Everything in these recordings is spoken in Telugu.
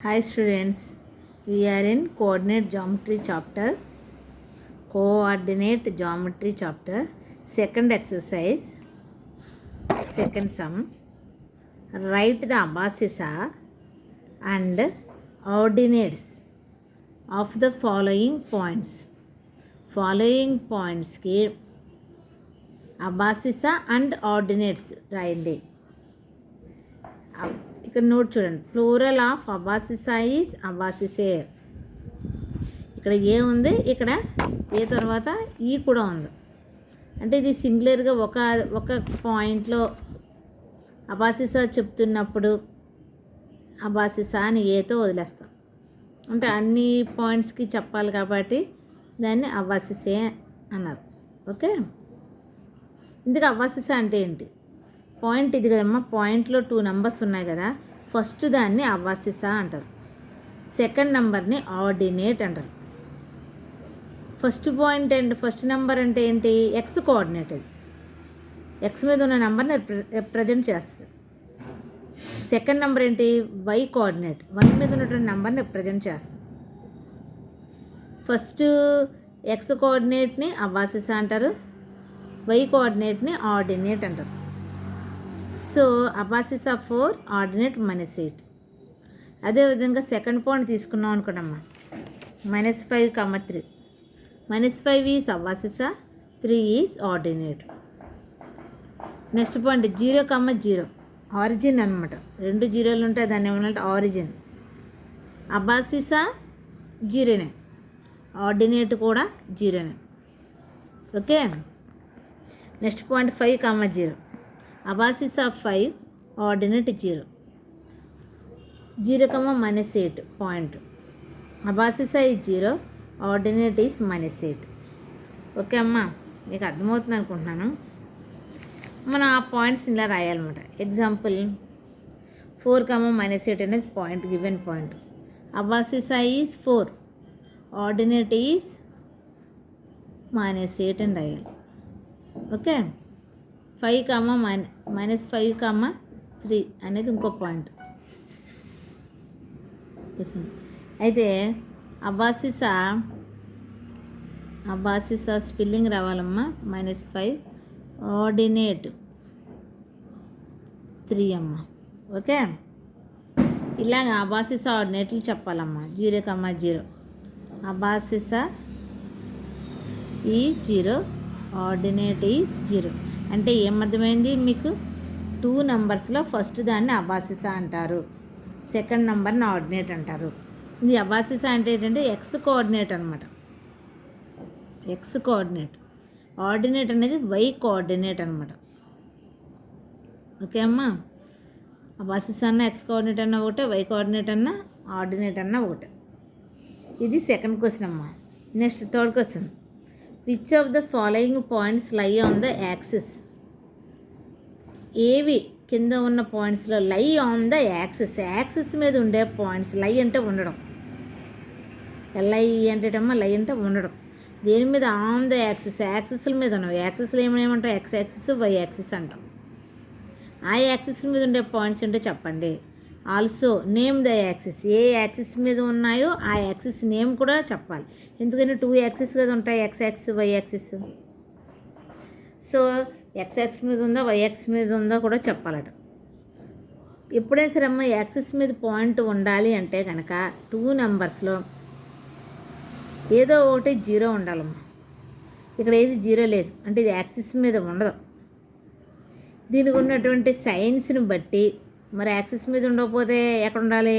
Hi students, we are in coordinate geometry chapter, second exercise, second sum. Write the abscissa and ordinates of the following points. Following points ki abscissa and ordinates రాయండి. ఇక్కడ నోట్ చూడండి, ప్లూరల్ ఆఫ్ అబాసిసా ఈజ్ అబాసిసే. ఇక్కడ ఏ ఉంది, ఇక్కడ ఏ తర్వాత ఈ కూడా ఉంది. అంటే ఇది సింగులర్గా ఒక పాయింట్లో అబాసిసా చెప్తున్నప్పుడు అబాసిసా అని ఏతో వదిలేస్తాం. అంటే అన్ని పాయింట్స్కి చెప్పాలి కాబట్టి దాన్ని అబాసిసే అన్నారు. ఓకే, ఇందుకు అబాసిసా అంటే ఏంటి? పాయింట్ ఇది కదమ్మా, పాయింట్లో 2 నెంబర్స్ ఉన్నాయి కదా, ఫస్ట్ దాన్ని అబాసిసా అంటారు, సెకండ్ నెంబర్ని ఆర్డినేట్ అంటారు. ఫస్ట్ నెంబర్ అంటే ఏంటి? X coordinate. అది ఎక్స్ మీద ఉన్న నెంబర్ని రిప్రజెంట్ చేస్తుంది. సెకండ్ నెంబర్ ఏంటి? వై కోఆర్డినేట్, వై మీద ఉన్నటువంటి నెంబర్ని రిప్రజెంట్ చేస్తుంది. ఫస్ట్ ఎక్స్ కోఆర్డినేట్ని అబాసిసా అంటారు, వై కోఆర్డినేట్ని ఆర్డినేట్ అంటారు. So abscissa 4, ordinate -8. అదేవిధంగా సెకండ్ పాయింట్ తీసుకున్నాం అనుకోండమ్మా, -5, 3. -5 is abscissa, 3 is ordinate. Next point 0, 0, origin అనమాట. 2 జీరోలు ఉంటాయి, దాన్ని ఏమన్నా ఆరిజిన్. అబాసిసా 0నే, ఆర్డినేట్ కూడా 0నే. Okay, next point 5, 0, abscissa 5, ordinate 0. 0, -8 point. Abscissa is 0, ordinate is -8. Okay అమ్మా, మీకు అర్థమవుతుంది అనుకుంటున్నాను. మనం ఆ పాయింట్స్ ఇలా రాయాలన్నమాట. ఎగ్జాంపుల్ 4, -8 అనేది point, given point. Abscissa is 4, ordinate is -8 అని రాయాలి. ఓకే, 5, -5, 3 అనేది ఇంకో పాయింట్. అయితే అబాసిసా స్పెల్లింగ్ రావాలమ్మా. -5, ఆర్డినేట్ 3 అమ్మ. ఓకే, ఇలాగ అబాసిసా ఆర్డినేట్లు చెప్పాలమ్మా. 0, 0, అబాసిసా ఈ 0, ఆర్డినేట్ ఈజ్ 0. అంటే ఏమర్థమైంది మీకు? 2 నెంబర్స్లో ఫస్ట్ దాన్ని అబాసిసా అంటారు, సెకండ్ నెంబర్ని ఆర్డినేట్ అంటారు. ఇది అబాసిసా అంటే ఏంటంటే ఎక్స్ కోఆర్డినేట్ అనమాట. X coordinate. ఆర్డినేట్ అనేది వై కోఆర్డినేట్ అనమాట. ఓకే అమ్మా, అబాసిసా అన్న ఎక్స్ కోఆర్డినేట్ అన్న ఒకటే, వై కోఆర్డినేట్ అన్న ఆర్డినేట్ అన్న ఒకటే. ఇది సెకండ్ క్వశ్చన్ అమ్మా. Next third question, which of the following points lie on the axis? ఏవి కింద ఉన్న పాయింట్స్లో lie on the axis, axis మీద ఉండే పాయింట్స్. లై అంటే ఉండడం, ఎల్ఐ అంటేటమ్మా లై అంటే ఉండడం. దేని మీద? ఆన్ ద యాక్సిస్, యాక్సిస్ల మీద ఉన్నాం. యాక్సిస్లు ఏమేమంటాం? ఎక్స్ యాక్సిస్, వై యాక్సిస్ అంటాం. ఆ యాక్సిస్ మీద ఉండే పాయింట్స్ ఏంటో చెప్పండి. Also name the axis, A axis మీద ఉన్నాయో ఆ యాక్సిస్ నేమ్ కూడా చెప్పాలి. ఎందుకని 2 యాక్సిస్ కదా ఉంటాయి, x axis, y axis. So x axis మీద ఉందో వై యాక్సిస్ మీద ఉందో కూడా చెప్పాలట. ఎప్పుడైనా సరే అమ్మ యాక్సిస్ మీద పాయింట్ ఉండాలి అంటే కనుక 2 నెంబర్స్లో ఏదో ఒకటి 0 ఉండాలమ్మా. ఇక్కడ ఏది 0 లేదు అంటే ఇది యాక్సిస్ మీద ఉండదు. దీనికి ఉన్నటువంటి సైన్స్ని బట్టి మరి యాక్సిస్ మీద ఉండకపోతే ఎక్కడ ఉండాలి?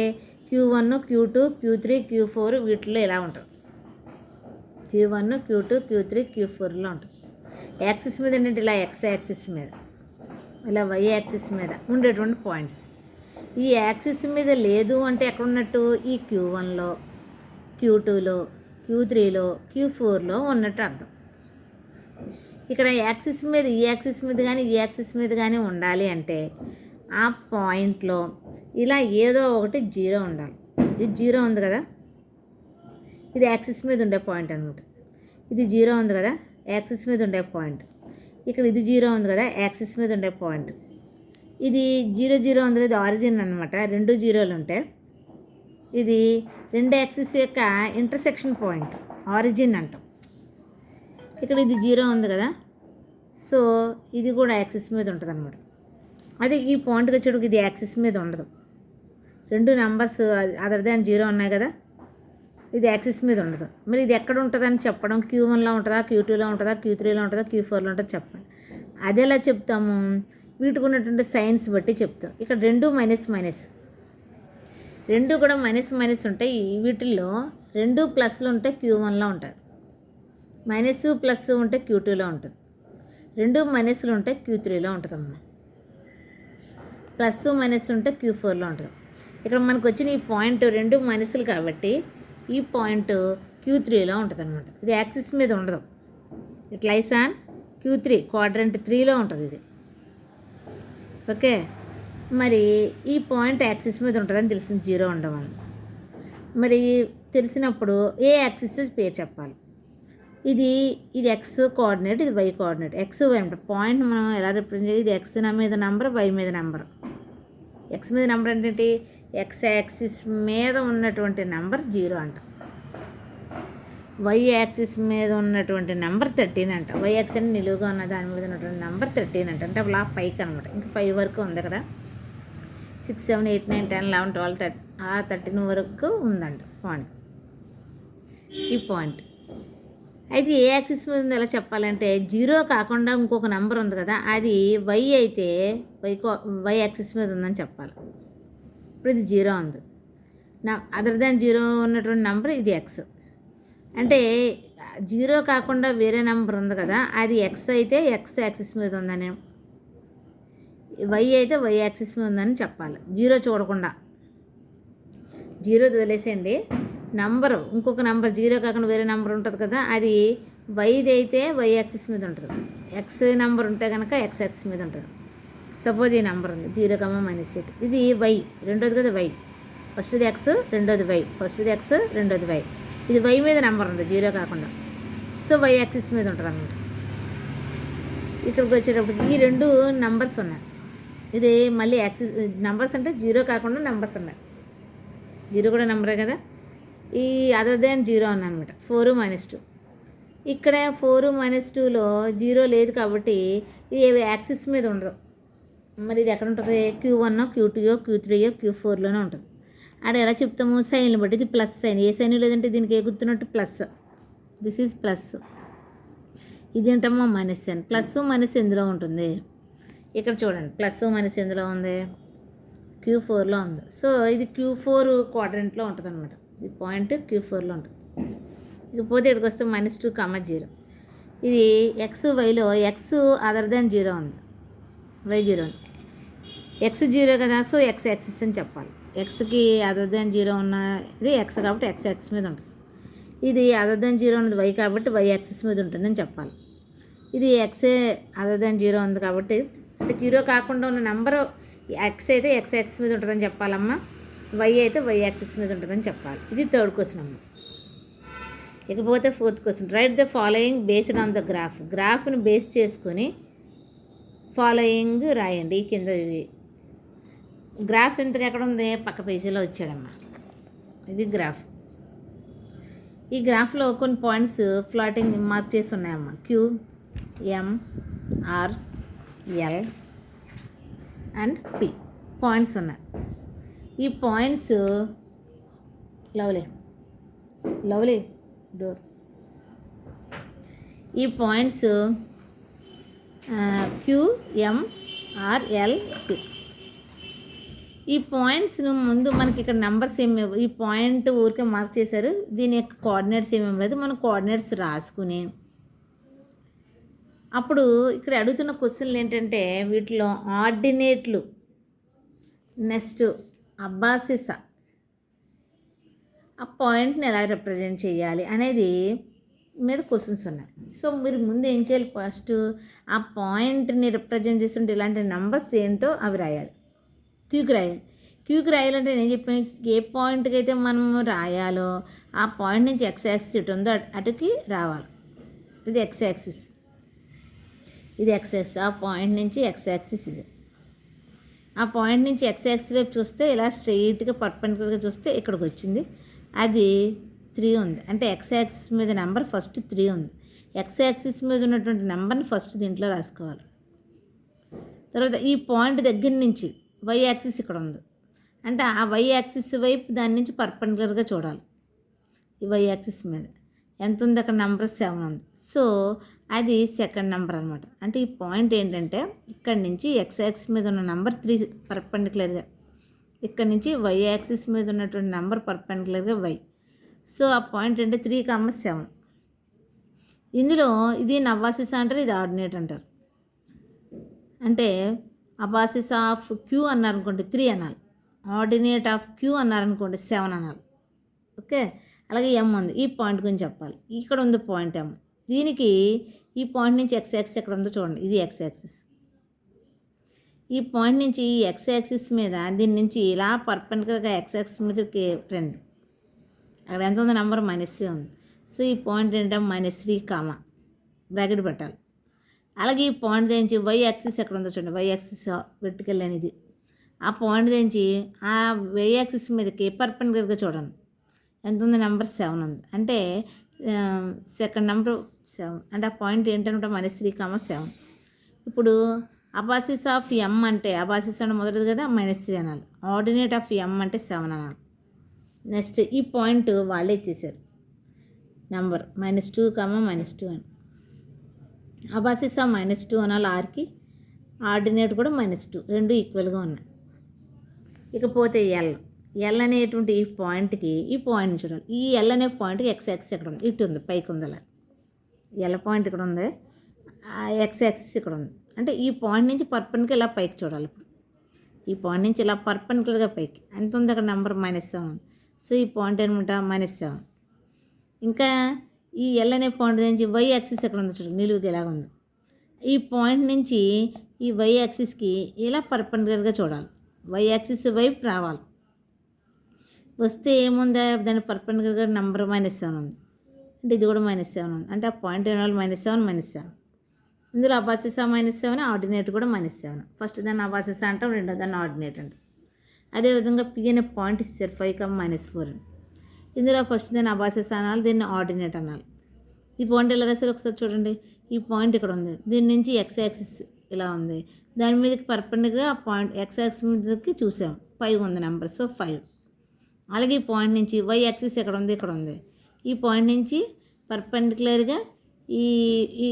Q1, Q2, Q3, Q4 వీటిలో ఇలా ఉంటుంది. Q1, Q2, Q3, Q4లో ఉంటుంది. యాక్సిస్ మీద ఏంటంటే ఇలా ఎక్స్ యాక్సిస్ మీద, ఇలా వై యాక్సిస్ మీద ఉండేటువంటి పాయింట్స్. ఈ యాక్సిస్ మీద లేదు అంటే ఎక్కడ ఉన్నట్టు? ఈ Q1లో, Q2లో, Q3లో, Q4లో ఉన్నట్టు అర్థం. ఇక్కడ యాక్సిస్ మీద, ఈ యాక్సిస్ మీద కానీ ఈ యాక్సిస్ మీద కానీ ఉండాలి అంటే ఆ పాయింట్లో ఇలా ఏదో ఒకటి 0 ఉండాలి. ఇది 0 ఉంది కదా, ఇది యాక్సిస్ మీద ఉండే పాయింట్ అనమాట. ఇది 0 ఉంది కదా, యాక్సిస్ మీద ఉండే పాయింట్. ఇక్కడ ఇది 0 ఉంది కదా, యాక్సిస్ మీద ఉండే పాయింట్. ఇది 0 0 ఉంది కదా, ఆరిజిన్ అనమాట. 2 జీరోలు ఉంటాయి. ఇది రెండు యాక్సిస్ యొక్క ఇంటర్సెక్షన్ పాయింట్, ఆరిజిన్ అంటాం. ఇక్కడ ఇది 0 ఉంది కదా, సో ఇది కూడా యాక్సిస్ మీద ఉంటుంది అనమాట. అదే ఈ పాయింట్కి వచ్చేటప్పుడు ఇది యాక్సిస్ మీద ఉండదు. రెండు నెంబర్స్ అదర్ దాన్ 0 ఉన్నాయి కదా, ఇది యాక్సిస్ మీద ఉండదు. మరి ఇది ఎక్కడ ఉంటుందని చెప్పడం, Q1లో ఉంటుందా, Q2లో ఉంటుందా, Q3లో ఉంటుందా, Q4లో ఉంటుందా చెప్పండి. అది ఎలా చెప్తాము? వీటికి ఉన్నటువంటి సైన్స్ బట్టి చెప్తాం. ఇక్కడ రెండు మైనస్ మైనస్, రెండు కూడా మైనస్ మైనస్ ఉంటాయి. వీటిల్లో రెండు ప్లస్లు ఉంటే Q1లో ఉంటాయి, మైనస్ ప్లస్ ఉంటే Q2లో ఉంటుంది, రెండు మైనస్లు ఉంటే Q3లో ఉంటుందమ్మా, ప్లస్ మైనస్ ఉంటే Q4లో ఉంటుంది. ఇక్కడ మనకు వచ్చిన ఈ పాయింట్ రెండు మైనస్లు కాబట్టి ఈ పాయింట్ Q3లో ఉంటుంది అనమాట. ఇది యాక్సిస్ మీద ఉండదు. It lies on Q3 quadrant 3లో ఉంటుంది ఇది. ఓకే, మరి ఈ పాయింట్ యాక్సిస్ మీద ఉంటుందని తెలిసింది 0 ఉండడం. మరి తెలిసినప్పుడు ఏ యాక్సిస్ పేరు చెప్పాలి. ఇది ఎక్స్ కోఆర్డినేట్, ఇది వై కోఆర్డినేట్. ఎక్స్ వై అంటే పాయింట్ మనం ఎలా రిప్రజెంట్ చేయాలి? ఇది ఎక్స్ మీద నెంబర్, వై మీద నెంబర్. ఎక్స్ మీద నెంబర్ అంటే ఎక్స్ యాక్సిస్ మీద ఉన్నటువంటి నెంబర్ 0 అంట. వై యాక్సిస్ మీద ఉన్నటువంటి నెంబర్ 13 అంట. వై యాక్సిస్ అంటే నిలువుగా ఉన్న దాని మీద ఉన్నటువంటి నెంబర్ 13 అంట. అంటే అలా పైకి అనమాట. ఇంకా 5 వరకు ఉంది కదా, 6, 7, 8, 9, 10, 11, 12, 13 వరకు ఉందంట పాయింట్, ఈ పాయింట్. అయితే ఏ యాక్సిస్ మీద ఉంది ఎలా చెప్పాలంటే 0 కాకుండా ఇంకొక నెంబర్ ఉంది కదా, అది వై అయితే వై యాక్సిస్ మీద ఉందని చెప్పాలి. ఇప్పుడు ఇది 0 ఉంది, అదర్ దాన్ 0 ఉన్నటువంటి నెంబర్ ఇది ఎక్స్. అంటే 0 కాకుండా వేరే నెంబర్ ఉంది కదా, అది ఎక్స్ అయితే ఎక్స్ యాక్సిస్ మీద ఉందని, వై అయితే వై యాక్సిస్ మీద ఉందని చెప్పాలి. 0 చూడకుండా, 0 వదిలేసేయండి. నంబరు ఇంకొక నెంబర్ 0 కాకుండా వేరే నెంబర్ ఉంటుంది కదా, అది వైది అయితే వై యాక్సిస్ మీద ఉంటుంది, ఎక్స్ నెంబర్ ఉంటే కనుక ఎక్స్ యాక్సిస్ మీద ఉంటుంది. సపోజ్ ఈ నెంబర్ ఉంది 0, -8, ఇది వై, రెండోది కదా వై, ఫస్ట్ది ఎక్స్, రెండోది వై, ఫస్ట్ది ఎక్స్, రెండోది వై. ఇది వై మీద నెంబర్ ఉంది 0 కాకుండా, సో వై యాక్సిస్ మీద ఉంటుంది అన్నమాట. ఇక్కడికి వచ్చేటప్పటికి ఈ రెండు నెంబర్స్ ఉన్నాయి. ఇది మళ్ళీ యాక్సిస్ నెంబర్స్ అంటే 0 కాకుండా నెంబర్స్ ఉన్నాయి. 0 కూడా నెంబరే కదా. ఈ అదర్ దాన్ 0 అన్నమాట, 4 - 2. ఇక్కడ 4 - 2లో 0 లేదు కాబట్టి ఇది యాక్సిస్ మీద ఉండదు. మరి ఇది ఎక్కడ ఉంటుంది? Q1, Q2, Q3, Q4లోనే ఉంటుంది. అక్కడ ఎలా చెప్తాము? సైన్లు బట్టి. ఇది ప్లస్ సైన్, ఏ సైన్ లేదంటే దీనికి ఏ గుర్తున్నట్టు ప్లస్, దిస్ ఈజ్ ప్లస్. ఇది ఏంటమ్మా మైనస్ సైన్. ప్లస్ మైనస్ ఎందులో ఉంటుంది? ఇక్కడ చూడండి, ప్లస్ మైనస్ ఎందులో ఉంది? Q4లో ఉంది. సో ఇది Q4 క్వాడ్రంట్లో ఉంటుంది అనమాట. ఈ పాయింట్ Q4లో ఉంటుంది. ఇకపోతే ఇక్కడికి వస్తే -2, -0. ఇది ఎక్స్ వైలో ఎక్స్ అదర్ దాన్ 0 ఉంది, వై 0 ఉంది. ఎక్స్ 0 కదా, సో ఎక్స్ యాక్సిస్ అని చెప్పాలి. ఎక్స్కి అదర్ దాన్ 0 ఉన్నది ఎక్స్ కాబట్టి ఎక్స్ యాక్సిస్ మీద ఉంటుంది. ఇది అదర్ దాన్ 0 ఉన్నది వై కాబట్టి వై యాక్సిస్ మీద ఉంటుందని చెప్పాలి. ఇది ఎక్సే అదర్ దాన్ 0 ఉంది కాబట్టి, అంటే 0 కాకుండా ఉన్న నెంబరు ఎక్స్ అయితే ఎక్స్ యాక్సిస్ మీద ఉంటుందని చెప్పాలమ్మా, వై అయితే వై యాక్సిస్ మీద ఉంటుందని చెప్పాలి. ఇది థర్డ్ క్వశ్చన్ అమ్మ. ఇకపోతే fourth question, write the following based on the graph. గ్రాఫ్ని బేస్ చేసుకొని ఫాలోయింగ్ రాయండి. ఈ కింద ఇవి గ్రాఫ్ ఇంతకు ఎక్కడ ఉంది? పక్క పేజీలో వచ్చాడమ్మా. ఇది గ్రాఫ్. ఈ గ్రాఫ్లో కొన్ని పాయింట్స్ ఫ్లాటింగ్ మార్క్ చేసి ఉన్నాయమ్మా. Q, M, R, L and P points ఉన్నాయి. ఈ పాయింట్స్ లవ్లీ డోర్. ఈ points Q, M, R, L, P. ఈ పాయింట్స్ను ముందు మనకి ఇక్కడ నెంబర్స్ ఏమి, ఈ పాయింట్ ఊరికే మార్క్ చేశారు, దీని యొక్క కోఆర్డినేట్స్ ఏమేమి లేదు. మనం కోఆర్డినేట్స్ రాసుకుని అప్పుడు ఇక్కడ అడుగుతున్న క్వశ్చన్లు ఏంటంటే వీటిలో ఆర్డినేట్లు, నెక్స్ట్ అబ్బాసిస, ఆ పాయింట్ని ఎలా రిప్రజెంట్ చేయాలి అనేది మీద క్వశ్చన్స్ ఉన్నాయి. సో మీరు ముందు ఏం చేయాలి? ఫస్ట్ ఆ పాయింట్ని రిప్రజెంట్ చేస్తుంటే ఇలాంటి నెంబర్స్ ఏంటో అవి రాయాలి. క్యూకి రాయాలంటే నేను చెప్పాను, ఏ పాయింట్కి అయితే మనం రాయాలో ఆ పాయింట్ నుంచి ఎక్స్ యాక్సిస్ ఇటు ఉందో అటుకి రావాలి. ఇది ఎక్స్ యాక్సిస్, ఇది ఎక్స్ యాక్సిస్, ఆ పాయింట్ నుంచి ఎక్స్ యాక్సిస్ ఇది. ఆ పాయింట్ నుంచి ఎక్స్ యాక్సిస్ వైపు చూస్తే ఇలా స్ట్రెయిట్గా పర్పెండిక్యులర్గా చూస్తే ఇక్కడికి వచ్చింది. అది 3 ఉంది. అంటే ఎక్స్ యాక్సిస్ మీద నెంబర్ ఫస్ట్ 3 ఉంది. ఎక్స్ యాక్సిస్ మీద ఉన్నటువంటి నెంబర్ని ఫస్ట్ దీంట్లో రాసుకోవాలి. తర్వాత ఈ పాయింట్ దగ్గర నుంచి వై యాక్సిస్ ఇక్కడ ఉంది. అంటే ఆ వై యాక్సిస్ వైపు దాని నుంచి పర్పెండిక్యులర్గా చూడాలి. ఈ వై యాక్సిస్ మీద ఎంత ఉంది, అక్కడ నెంబర్ 7 ఉంది. సో అది సెకండ్ నెంబర్ అనమాట. అంటే ఈ పాయింట్ ఏంటంటే ఇక్కడ నుంచి ఎక్స్ యాక్సిస్ మీద ఉన్న నెంబర్ 3 పర్పెండిక్యులర్గా, ఇక్కడ నుంచి వై యాక్సిస్ మీద ఉన్నటువంటి నెంబర్ పర్పెండిక్యులర్గా వై. సో ఆ పాయింట్ అంటే 3,7. ఇందులో ఇది నవాసిస్ అంటారు, ఇది ఆర్డినేట్ అంటారు. అంటే అబాసిస్ ఆఫ్ క్యూ అన్నారనుకోండి 3 అనాలి, ఆర్డినేట్ ఆఫ్ క్యూ అన్నారనుకోండి 7 అనాలి. ఓకే, అలాగే ఎం ఉంది, ఈ పాయింట్ గురించి చెప్పాలి. ఇక్కడ ఉంది పాయింట్ ఎం. దీనికి ఈ పాయింట్ నుంచి ఎక్స్ యాక్సిస్ ఎక్కడ ఉందో చూడండి, ఇది ఎక్స్ యాక్సిస్. ఈ పాయింట్ నుంచి ఈ ఎక్స్ యాక్సిస్ మీద దీని నుంచి ఇలా పర్పెండిక్యులర్గా ఎక్స్ యాక్సిస్ మీదకి ఫ్రెండ్ అక్కడ ఎంత ఉంది, నెంబర్ -3 ఉంది. సో ఈ పాయింట్ ఏంటంటే -3 బ్రాకెట్ పెట్టాలి. అలాగే ఈ పాయింట్ నుంచి వై యాక్సిస్ ఎక్కడ ఉందో చూడండి, వై యాక్సిస్ వెర్టికల్ అనేది. ఆ పాయింట్ నుంచి ఆ వై యాక్సిస్ మీదకి పర్పెండిక్యులర్గా చూడండి, ఎంత ఉంది, నెంబర్ 7 ఉంది. అంటే సెకండ్ నెంబర్ 7. అంటే ఆ పాయింట్ ఏంటంటే -3,7. ఇప్పుడు అబాసిస్ ఆఫ్ ఎం అంటే అబాసిస్ అంటే మొదటిది కదా, -3 అనాలి. ఆర్డినేట్ ఆఫ్ ఎం అంటే 7 అనాలి. నెక్స్ట్ ఈ పాయింట్ వాళ్ళే ఇచ్చేసారు, నెంబర్ -2, -2 అని. అబాసిస్ ఆఫ్ -2 అనాలి ఆర్కి, ఆర్డినేట్ కూడా -2, రెండు ఈక్వల్గా ఉన్నాయి. ఇకపోతే ఎల్ అనేటువంటి ఈ పాయింట్కి ఈ పాయింట్ని చూడాలి. ఈ ఎల్ అనే పాయింట్కి ఎక్స్ యాక్సిస్ ఎక్కడ ఉంది, ఇటు ఉంది, పైకి ఉంది. అలా ఎల్ పాయింట్ ఇక్కడ ఉంది, ఎక్స్ యాక్సిస్ ఇక్కడ ఉంది. అంటే ఈ పాయింట్ నుంచి పర్పెండిక్యులర్ ఇలా పైకి చూడాలి. ఇప్పుడు ఈ పాయింట్ నుంచి ఇలా పర్పెండిక్యులర్గా పైకి ఎంత ఉంది, అక్కడ నెంబర్ -7 ఉంది. సో ఈ పాయింట్ అనమాట -7. ఇంకా ఈ ఎల్ అనే పాయింట్ నుంచి వై యాక్సిస్ ఎక్కడ ఉందో చూడండి, నిలువుగా ఇలాగ ఉంది. ఈ పాయింట్ నుంచి ఈ వై యాక్సిస్కి ఇలా పర్పెండిక్యులర్గా చూడాలి, వై యాక్సిస్ వైపు రావాలి. వస్తే ఏముందా, దాని పర్పెండిక్యులర్గా నెంబర్ -7 ఉంది. అంటే ఇది కూడా -7 ఉంది. అంటే ఆ పాయింట్ ఏమో -7. ఇందులో అబాసిస్ -7, ఆర్డినేట్ కూడా -7. ఫస్ట్ దాన్ని అబాసిస్ అంటాం, రెండో దాన్ని ఆర్డినేట్ అంటాం. అదేవిధంగా పి అనే పాయింట్ ఇచ్చారు 5,-4 అని. ఇందులో ఫస్ట్ దాన్ని అబాసిస్ అనాలి, దీన్ని ఆర్డినేట్ అనాలి. ఈ పాయింట్ ఎలా రాశారు ఒకసారి చూడండి. ఈ పాయింట్ ఇక్కడ ఉంది, దీని నుంచి ఎక్స్ యాక్సిస్ ఇలా ఉంది, దాని మీదకి పర్పెండిక్యులర్గా ఆ పాయింట్ ఎక్స్ యాక్సిస్ మీదకి చూసాం, 5 ఉంది నెంబర్, సో 5. అలాగే ఈ పాయింట్ నుంచి వై యాక్సిస్ ఎక్కడ ఉంది, ఇక్కడ ఉంది. ఈ పాయింట్ నుంచి పర్పెండిక్యులర్గా ఈ ఈ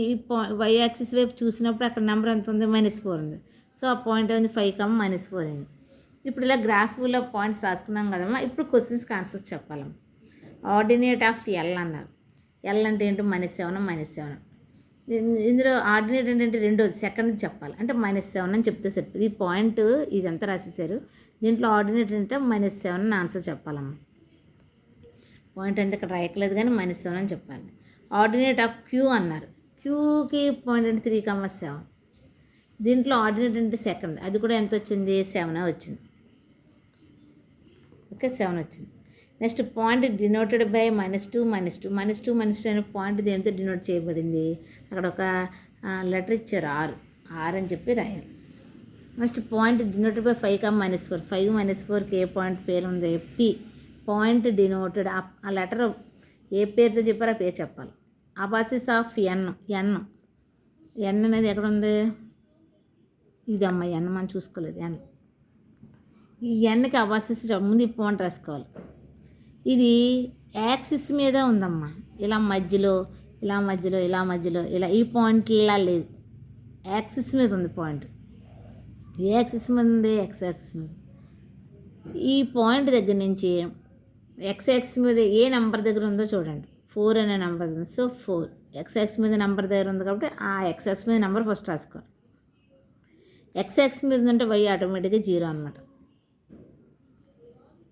వై యాక్సిస్ వైపు చూసినప్పుడు అక్కడ నెంబర్ ఎంత ఉంది, -4 ఉంది. సో ఆ పాయింట్ ఉంది 5,-4 అయింది. ఇప్పుడు ఇలా గ్రాఫ్లో పాయింట్స్ రాసుకున్నాం కదమ్మా. ఇప్పుడు క్వశ్చన్స్కి ఆన్సర్స్ చెప్పాలమ్మా. ఆర్డినేట్ ఆఫ్ ఎల్ అన్నారు. ఎల్ అంటే ఏంటో -7. ఇందులో ఆర్డినేట్ ఏంటంటే రెండోది, సెకండ్ చెప్పాలి. అంటే -7 అని చెప్తే సరిపోతుంది. ఈ పాయింట్ ఇదంతా రాసేసారు. దీంట్లో ఆర్డినేట్ అంటే -7 అని ఆన్సర్ చెప్పాలమ్మా. పాయింట్ అంతా ఇక్కడ రాయట్లేదు కానీ -7 అని చెప్పాలి. ఆర్డినేట్ ఆఫ్ క్యూ అన్నారు. క్యూకి పాయింట్ అంటే 3,7. దీంట్లో ఆర్డినేట్ అంటే సెకండ్, అది కూడా ఎంత వచ్చింది, 7 వచ్చింది. ఓకే, 7 వచ్చింది. నెక్స్ట్ పాయింట్ డినోటెడ్ బై -2 అనే పాయింట్ దేనితో డినోట్ చేయబడింది, అక్కడ ఒక లెటర్ ఇచ్చారు, ఆర్ అని చెప్పి రాయాలి. Next point denoted by 5,-4. 5-4కి ఏ పాయింట్ పేరు ఉంది, పి. పాయింట్ డినోటెడ్, ఆ లెటర్ ఏ పేరుతో చెప్పారో ఆ పేరు చెప్పాలి. అబాసిస్ ఆఫ్ ఎన్ అనేది ఎక్కడ ఉంది, ఇదమ్మా ఎన్, మనం చూసుకోలేదు ఎన్. ఈ ఎన్కి అబాసిస్ ముందు ఈ పాయింట్ రాసుకోవాలి. ఇది యాక్సిస్ మీద ఉందమ్మా, ఇలా మధ్యలో ఇలా ఈ పాయింట్ ఇలా లేదు, యాక్సిస్ మీద ఉంది పాయింట్. ఏ యాక్సిస్ మీద ఉంది, ఎక్స్ యాక్సిస్ మీద. ఈ పాయింట్ దగ్గర నుంచి ఎక్స్ యాక్సిస్ మీద ఏ నెంబర్ దగ్గర ఉందో చూడండి, 4 అనే నెంబర్ ఉంది. సో 4 ఎక్స్ యాక్సిస్ మీద నెంబర్ దగ్గర ఉంది కాబట్టి ఆ ఎక్స్ యాక్సిస్ మీద నెంబర్ ఫస్ట్ రాసుకోవాలి. ఎక్స్ యాక్సిస్ మీద ఉంటే వై ఆటోమేటిక్గా 0 అనమాట.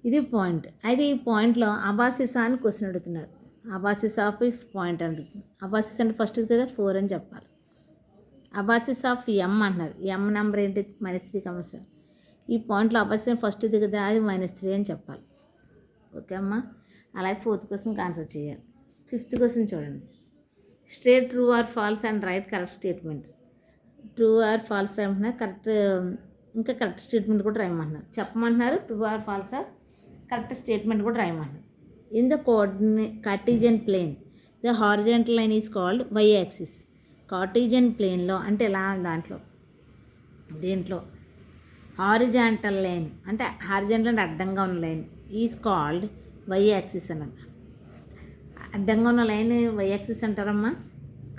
ఇది పాయింట్. అయితే ఈ పాయింట్లో అబాసిస్ అని క్వశ్చన్ అడుగుతున్నారు. అబాసిస్ ఆఫ్ ఇఫ్ పాయింట్ అడుగుతుంది. అబాసిస్ అంటే ఫస్ట్ కదా 4 అని చెప్పాలి. అబాసిస్ ఆఫ్ ఎం అంటున్నారు. ఎం నెంబర్ ఏంటి, -3,7. ఈ పాయింట్లో అబాసిస్ ఫస్ట్ ఇది కదా, అది -3 అని చెప్పాలి. ఓకే అమ్మా. అలాగే 4th క్వశ్చన్కి ఆన్సర్ చేయాలి. 5th క్వశ్చన్ చూడండి. Straight true or false and write correct statement. True or false అంటే కరెక్ట్ ఇంకా కరెక్ట్ స్టేట్మెంట్ కూడా రాయమంటున్నారు. చెప్పమంటున్నారు ట్రూ ఆర్ ఫాల్సా, కరెక్ట్ స్టేట్మెంట్ కూడా రాయమంటున్నారు. In the Cartesian plane the horizontal line is called why axis. Cartesian ప్లేన్లో అంటే ఎలా దాంట్లో దీంట్లో హారిజాంటల్ లైన్ అంటే హారిజాంటల్ అంటే అడ్డంగా ఉన్న line is called why axis అని అన్న. అడ్డంగా ఉన్న లైన్ వై యాక్సిస్ అంటారమ్మా?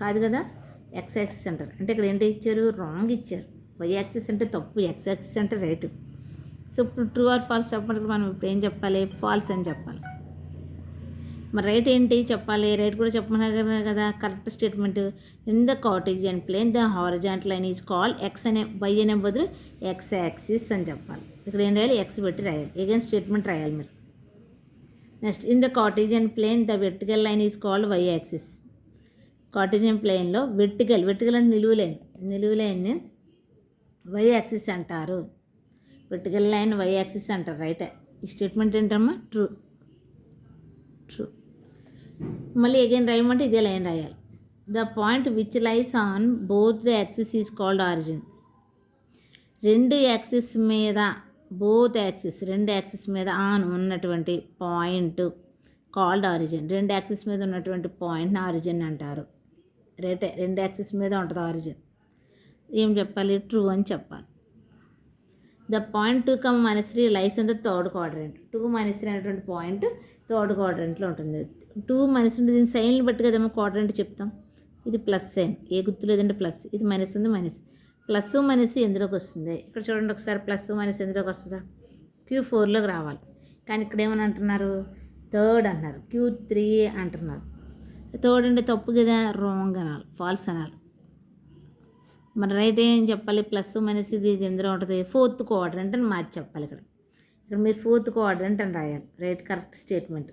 కాదు కదా, ఎక్స్ యాక్సిస్ అంటారు. అంటే ఇక్కడ ఏంటి ఇచ్చారు? రాంగ్ ఇచ్చారు. వై యాక్సిస్ అంటే తప్పు, ఎక్స్ యాక్సిస్ అంటే రైట్. సో ఇప్పుడు ట్రూ ఆర్ ఫాల్స్ చెప్పడానికి మనం ఇప్పుడు ఏం చెప్పాలి? ఫాల్స్ అని చెప్పాలి. మరి రైట్ ఏంటి చెప్పాలి? రైట్ కూడా చెప్పమన్నారు కదా. Correct statement in the Cartesian plane the horizontal line is called x అనే వై అనే బదులు ఎక్స్ యాక్సిస్ అని చెప్పాలి. ఇక్కడ ఏం రాయాలి? ఎక్స్ పెట్టి రాయాలి. అగైన్ స్టేట్మెంట్ రాయాలి మీరు. Next in the Cartesian plane the vertical line is called why axis. Cartesian ప్లేన్లో వెర్టికల్ అంటే నిలువు లైన్ని వై యాక్సిస్ అంటారు. వెర్టికల్ లైన్ వై యాక్సిస్ అంటారు. రైట్. ఈ స్టేట్మెంట్ ఏంటమ్మా? ట్రూ. మళ్ళీ అగైన్ రాయమంటే ఇదే లైన్ రాయాలి. The point which lies on both the axis is called origin. రెండు యాక్సిస్ మీద రెండు యాక్సిస్ మీద ఆన్ ఉన్నటువంటి పాయింట్ కాల్డ్ ఆరిజిన్. రెండు యాక్సిస్ మీద ఉన్నటువంటి పాయింట్ని ఆరిజిన్ అంటారు. రైటే, రెండు యాక్సిస్ మీద ఉంటుంది ఆరిజిన్. ఏం చెప్పాలి? ట్రూ అని చెప్పాలి. The point 2, 3 lies in the third quadrant. 2, 3 అనేటువంటి పాయింట్ థర్డ్ క్వాడ్రంట్లో ఉంటుంది. 2, దీని సైన్ని బట్టి కదేమో క్వాడ్రంట్ చెప్తాం. ఇది ప్లస్ సైన్, ఏ గుర్తు లేదంటే ప్లస్, ఇది మైనస్ ఉంది మైనస్. ప్లస్ మైనస్ ఎందులోకి వస్తుంది? ఇక్కడ చూడండి ఒకసారి, ప్లస్ మైనస్ ఎందులోకి వస్తుందా? Q4లోకి రావాలి. కానీ ఇక్కడ ఏమని అంటున్నారు? థర్డ్ అంటున్నారు. Q3 అంటున్నారు. థర్డ్ అంటే తప్పు కదా, రాంగ్ అనాలి, ఫాల్స్ అనాలి. మరి రైట్ ఏం చెప్పాలి? ప్లస్ మైనస్ ఇది ఎందులో ఉంటుంది? ఫోర్త్ క్వాడ్రంట్ అని మార్చి చెప్పాలి. ఇక్కడ మీరు ఫోర్త్ క్వాడ్రంట్ అని రాయాలి. Right, correct statement.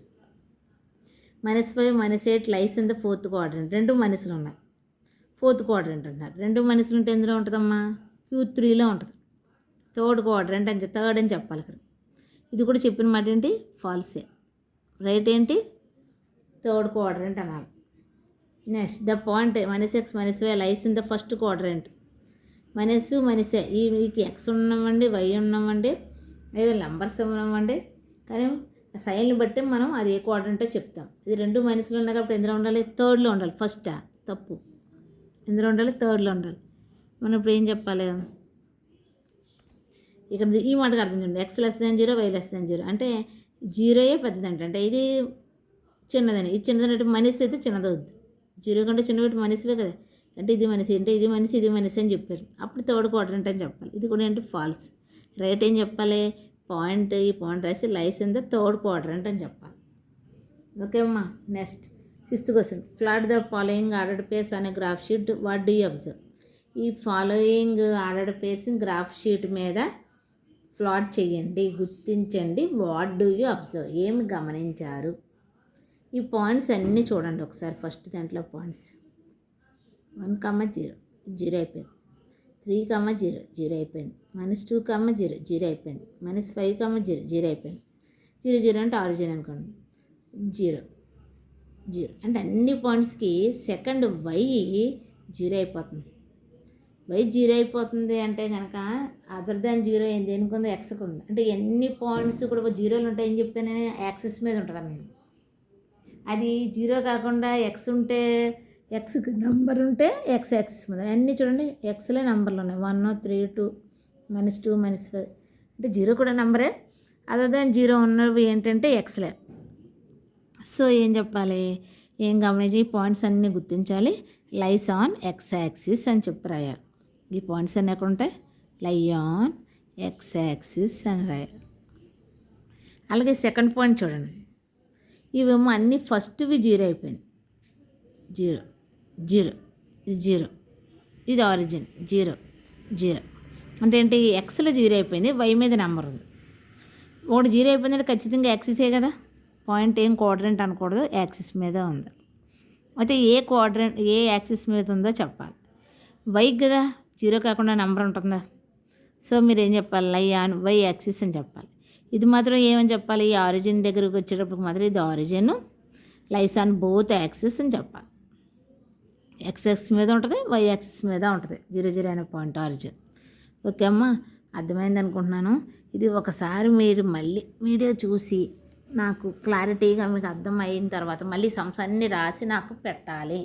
-5, -8 lies in the fourth quadrant. రెండు మైనస్లు ఉన్నాయి, ఫోర్త్ క్వాడ్రంట్ అంటున్నారు. రెండు మైనస్లు ఉంటే ఎందులో ఉంటుందమ్మా? Q3లో ఉంటుంది. థర్డ్ క్వాడ్రంట్ అని థర్డ్ అని చెప్పాలి ఇక్కడ. ఇది కూడా చెప్పిన మాట ఏంటి? ఫాల్సే. రైట్ ఏంటి? థర్డ్ క్వాడ్రంట్ అనాలి. Next the point -x, -y lies in the first quadrant. Minus ఈ మీకు ఎక్స్ ఉన్నామండి, వై ఉన్నామండి, ఏదో నెంబర్స్ ఉన్నామండి, కానీ సైన్ని బట్టి మనం అది ఏ క్వాడ్రంటో చెప్తాం. ఇది రెండు మైనస్లో ఉన్నాయి కాబట్టి ఎందులో ఉండాలి? థర్డ్లో ఉండాలి. ఫస్టా? తప్పు. ఎందులో ఉండాలి? థర్డ్లో ఉండాలి. మనం ఇప్పుడు ఏం చెప్పాలి? ఇక్కడ ఈ మాటకు అర్థం చూడండి. x <0, y <0 అంటే 0 పెద్దదంటే, అంటే ఇది చిన్నదని, ఇది చిన్నదంటే మైనస్ అయితే చిన్నదవుద్ది. 0 కంటే చిన్న పెట్టి మైనస్వే కదా, అంటే ఇది మైనస్, అంటే ఇది మైనస్ అని చెప్పారు. అప్పుడు థర్డ్ క్వాడ్రంట్ అని చెప్పాలి. ఇది కూడా ఏంటి? ఫాల్స్. రైట్ ఏం చెప్పాలి? ఈ పాయింట్ రాసి lies in the third quadrant అని చెప్పాలి. ఓకే అమ్మా. Next 6th question. Flat the following ordered pairs అనే graph sheet. What do you observe? ఈ following ordered pairs graph sheet మీద ప్లాట్ చేయండి, గుర్తించండి. What do you observe? ఏమి గమనించారు? ఈ పాయింట్స్ అన్నీ చూడండి ఒకసారి. ఫస్ట్ దాంట్లో పాయింట్స్ 1, 0 అయిపోయింది. 3, 0 అయిపోయింది. -2, 0 అయిపోయింది. -5, 0 అయిపోయింది. 0 అంటే ఆరిజిన్ అనుకోండి. 0 అంటే అన్ని పాయింట్స్కి సెకండ్ వై 0 అయిపోతుంది. వై 0 అయిపోతుంది అంటే కనుక అదర్ దాన్ 0 ఏంది? దేనికి ఉంది? ఎక్స్కి ఉంది. అంటే ఎన్ని పాయింట్స్ కూడా 0లు ఉంటాయని చెప్పి నేను యాక్సిస్ మీద ఉంటుంది నేను. అది 0 కాకుండా ఎక్స్ ఉంటే, ఎక్స్కి నెంబర్ ఉంటే ఎక్స్ యాక్సిస్ మీద అన్నీ చూడండి ఎక్స్లే నెంబర్లు ఉన్నాయి. 1, 3, 2, -2, -5 అంటే 0 కూడా నెంబరే. అదర్ దాన్ 0 ఉన్నవి ఏంటంటే ఎక్స్లే. సో ఏం చెప్పాలి? ఏం గమనించి ఈ పాయింట్స్ అన్నీ గుర్తించాలి. లైస్ ఆన్ ఎక్స్ యాక్సిస్ అని చెప్పి రాయాలి. ఈ పాయింట్స్ అన్నీ ఎక్కడ ఉంటాయి? లై ఆన్ ఎక్స్ యాక్సిస్ అని రాయాలి. అలాగే సెకండ్ పాయింట్ చూడండి. ఇవేమో అన్నీ ఫస్ట్వి 0 అయిపోయింది. 0 ఇది 0, ఇది ఆరిజిన్. 0 అంటే ఏంటి? ఎక్స్లో 0 అయిపోయింది, వై మీద నెంబర్ ఉంది. ఒకటి 0 అయిపోయిందంటే ఖచ్చితంగా యాక్సిసే కదా. పాయింట్ ఏం క్వాడ్రంట్ అనకూడదు, యాక్సిస్ మీద ఉంది. అయితే ఏ యాక్సిస్ మీద ఉందో చెప్పాలి. వై కదా, 0 కాకుండా నెంబర్ ఉంటుందా? సో మీరు ఏం చెప్పాలి? లై ఆన్ వై యాక్సిస్ అని చెప్పాలి. ఇది మాత్రం ఏమని చెప్పాలి? ఈ ఆరిజిన్ దగ్గరకు వచ్చేటప్పుడు మాత్రం ఇది origin, lies on both axis అని చెప్పాలి. ఎక్స్ యాక్సిస్ మీద ఉంటుంది, వై యాక్సిస్ మీద ఉంటుంది. 0 అనే పాయింట్ ఆరిజిన్. ఓకే అమ్మా. అర్థమైంది అనుకుంటున్నాను. ఇది ఒకసారి మీరు మళ్ళీ వీడియో చూసి నాకు క్లారిటీగా మీకు అర్థం అయిన తర్వాత మళ్ళీ సమ్స్ అన్నీ రాసి నాకు పెట్టాలి.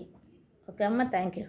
ఓకే అమ్మ, థ్యాంక్ యూ.